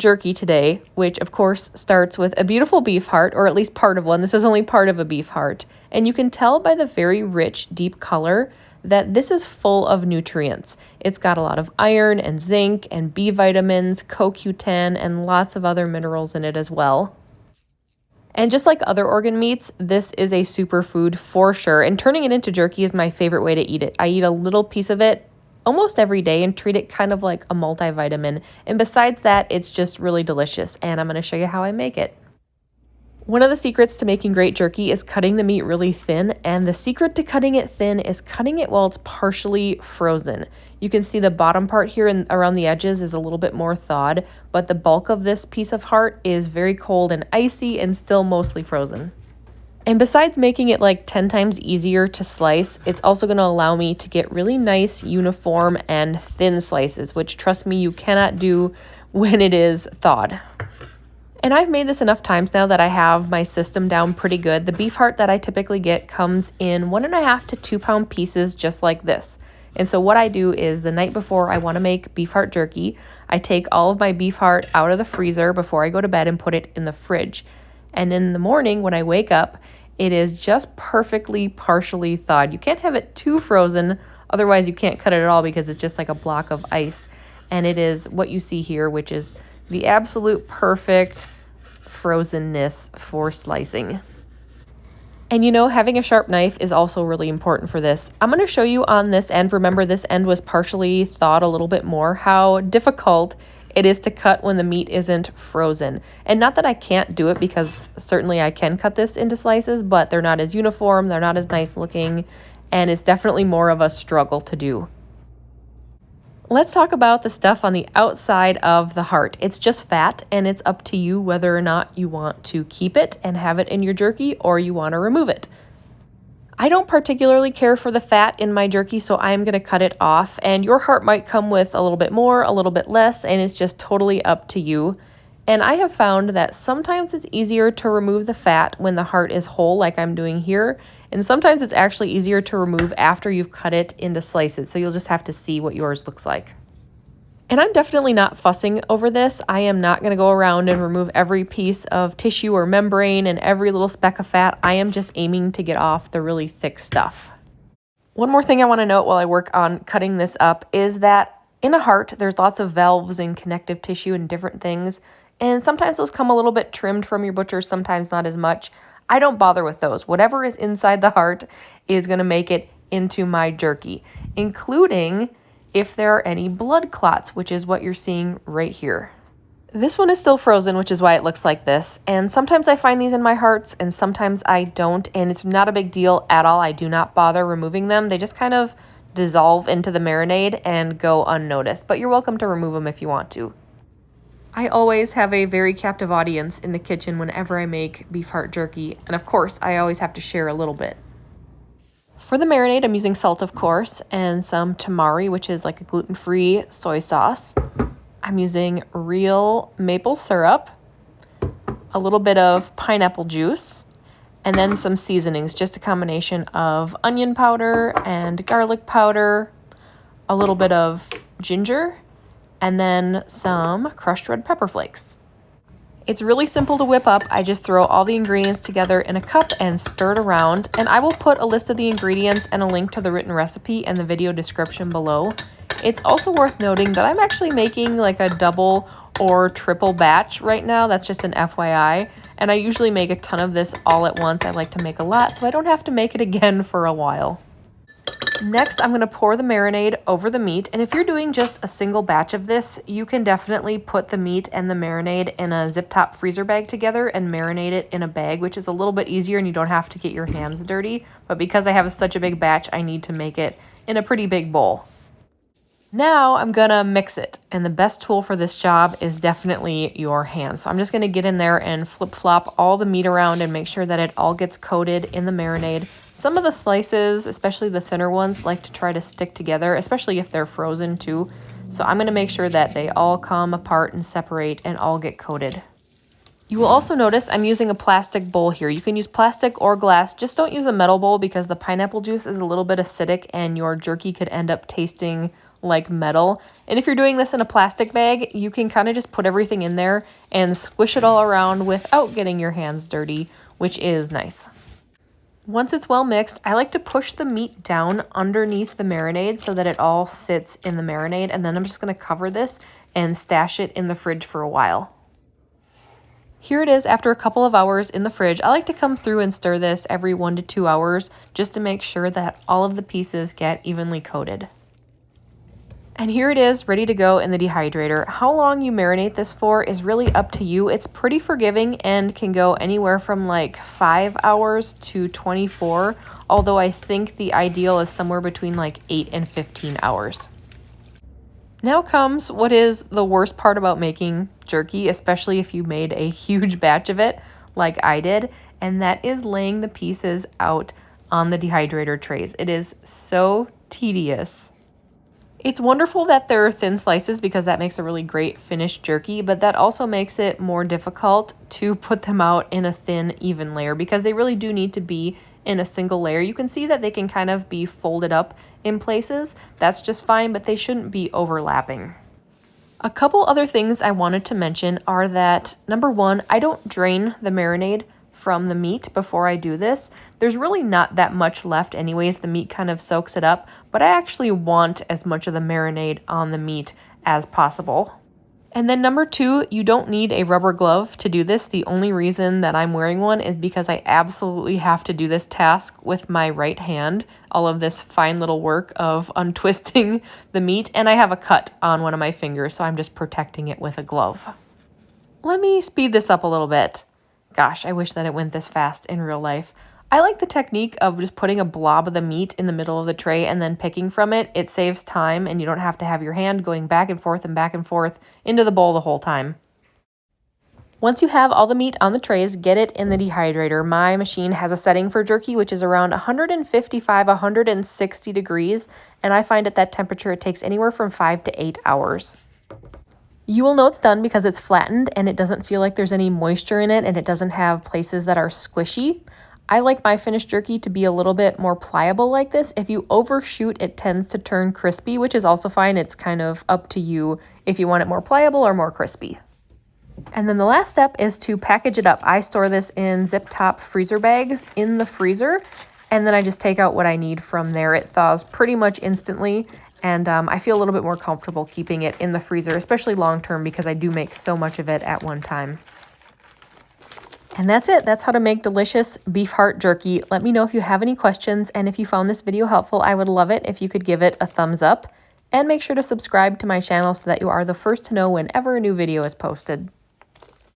jerky today, which of course starts with a beautiful beef heart, or at least part of one. This is only part of a beef heart. And you can tell by the very rich, deep color that this is full of nutrients. It's got a lot of iron and zinc and B vitamins, CoQ10, and lots of other minerals in it as well. And just like other organ meats, this is a superfood for sure. And turning it into jerky is my favorite way to eat it. I eat a little piece of it almost every day and treat it kind of like a multivitamin. And besides that, it's just really delicious. And I'm going to show you how I make it. One of the secrets to making great jerky is cutting the meat really thin, and the secret to cutting it thin is cutting it while it's partially frozen. You can see the bottom part here and around the edges is a little bit more thawed, but the bulk of this piece of heart is very cold and icy and still mostly frozen. And besides making it like 10 times easier to slice, it's also going to allow me to get really nice, uniform, and thin slices, which trust me, you cannot do when it is thawed. And I've made this enough times now that I have my system down pretty good. The beef heart that I typically get comes in 1.5 to 2 pound pieces just like this. And so what I do is the night before I want to make beef heart jerky, I take all of my beef heart out of the freezer before I go to bed and put it in the fridge. And in the morning when I wake up, it is just perfectly partially thawed. You can't have it too frozen, otherwise you can't cut it at all because it's just like a block of ice. And it is what you see here, which is the absolute perfect frozenness for slicing. And you know, having a sharp knife is also really important for this. I'm going to show you on this end, remember this end was partially thawed a little bit more, how difficult it is to cut when the meat isn't frozen. And not that I can't do it, because certainly I can cut this into slices, but they're not as uniform, they're not as nice looking, and it's definitely more of a struggle to do. Let's talk about the stuff on the outside of the heart. It's just fat, and it's up to you whether or not you want to keep it and have it in your jerky or you want to remove it. I don't particularly care for the fat in my jerky, so I'm going to cut it off. And your heart might come with a little bit more, a little bit less, and it's just totally up to you. And I have found that sometimes it's easier to remove the fat when the heart is whole, like I'm doing here. And sometimes it's actually easier to remove after you've cut it into slices. So you'll just have to see what yours looks like. And I'm definitely not fussing over this. I am not going to go around and remove every piece of tissue or membrane and every little speck of fat. I am just aiming to get off the really thick stuff. One more thing I want to note while I work on cutting this up is that in a heart, there's lots of valves and connective tissue and different things. And sometimes those come a little bit trimmed from your butcher, sometimes not as much. I don't bother with those. Whatever is inside the heart is going to make it into my jerky, including if there are any blood clots, which is what you're seeing right here. This one is still frozen, which is why it looks like this. And sometimes I find these in my hearts and sometimes I don't. And it's not a big deal at all. I do not bother removing them. They just kind of dissolve into the marinade and go unnoticed. But you're welcome to remove them if you want to. I always have a very captive audience in the kitchen whenever I make beef heart jerky, and of course, I always have to share a little bit. For the marinade, I'm using salt, of course, and some Tamari, which is like a gluten-free soy sauce. I'm using real maple syrup, a little bit of pineapple juice, and then some seasonings, just a combination of onion powder and garlic powder, a little bit of ginger, and then some crushed red pepper flakes. It's really simple to whip up. I just throw all the ingredients together in a cup and stir it around. And I will put a list of the ingredients and a link to the written recipe in the video description below. It's also worth noting that I'm actually making like a double or triple batch right now. That's just an FYI. And I usually make a ton of this all at once. I like to make a lot so I don't have to make it again for a while. Next, I'm going to pour the marinade over the meat, and if you're doing just a single batch of this, you can definitely put the meat and the marinade in a zip-top freezer bag together and marinate it in a bag, which is a little bit easier and you don't have to get your hands dirty. But because I have such a big batch, I need to make it in a pretty big bowl. Now I'm gonna mix it, and the best tool for this job is definitely your hands. So I'm just gonna get in there and flip-flop all the meat around and make sure that it all gets coated in the marinade. Some of the slices, especially the thinner ones, like to try to stick together, especially if they're frozen too. So I'm gonna make sure that they all come apart and separate and all get coated. You will also notice I'm using a plastic bowl here. You can use plastic or glass, just don't use a metal bowl because the pineapple juice is a little bit acidic and your jerky could end up tasting like metal. And if you're doing this in a plastic bag, you can kind of just put everything in there and squish it all around without getting your hands dirty, which is nice. Once it's well mixed, I like to push the meat down underneath the marinade so that it all sits in the marinade, and then I'm just going to cover this and stash it in the fridge for a while. Here it is after a couple of hours in the fridge. I like to come through and stir this every 1 to 2 hours just to make sure that all of the pieces get evenly coated. And here it is, ready to go in the dehydrator. How long you marinate this for is really up to you. It's pretty forgiving and can go anywhere from like 5 hours to 24, although I think the ideal is somewhere between like 8 and 15 hours. Now comes what is the worst part about making jerky, especially if you made a huge batch of it like I did, and that is laying the pieces out on the dehydrator trays. It is so tedious. It's wonderful that there are thin slices because that makes a really great finished jerky, but that also makes it more difficult to put them out in a thin, even layer because they really do need to be in a single layer. You can see that they can kind of be folded up in places. That's just fine, but they shouldn't be overlapping. A couple other things I wanted to mention are that, number one, I don't drain the marinade from the meat before I do this. There's really not that much left anyways. The meat kind of soaks it up, but I actually want as much of the marinade on the meat as possible. And then number two, you don't need a rubber glove to do this. The only reason that I'm wearing one is because I absolutely have to do this task with my right hand, all of this fine little work of untwisting the meat, and I have a cut on one of my fingers, so I'm just protecting it with a glove. Let me speed this up a little bit. Gosh, I wish that it went this fast in real life. I like the technique of just putting a blob of the meat in the middle of the tray and then picking from it. It saves time and you don't have to have your hand going back and forth into the bowl the whole time. Once you have all the meat on the trays, get it in the dehydrator. My machine has a setting for jerky, which is around 155, 160 degrees, and I find at that temperature it takes anywhere from 5 to 8 hours. You will know it's done because it's flattened and it doesn't feel like there's any moisture in it and it doesn't have places that are squishy. I like my finished jerky to be a little bit more pliable like this. If you overshoot, it tends to turn crispy, which is also fine. It's kind of up to you if you want it more pliable or more crispy. And then the last step is to package it up. I store this in zip top freezer bags in the freezer, and then I just take out what I need from there. It thaws pretty much instantly. And I feel a little bit more comfortable keeping it in the freezer, especially long term because I do make so much of it at one time. And that's it. That's how to make delicious beef heart jerky. Let me know if you have any questions, and if you found this video helpful, I would love it if you could give it a thumbs up. And make sure to subscribe to my channel so that you are the first to know whenever a new video is posted.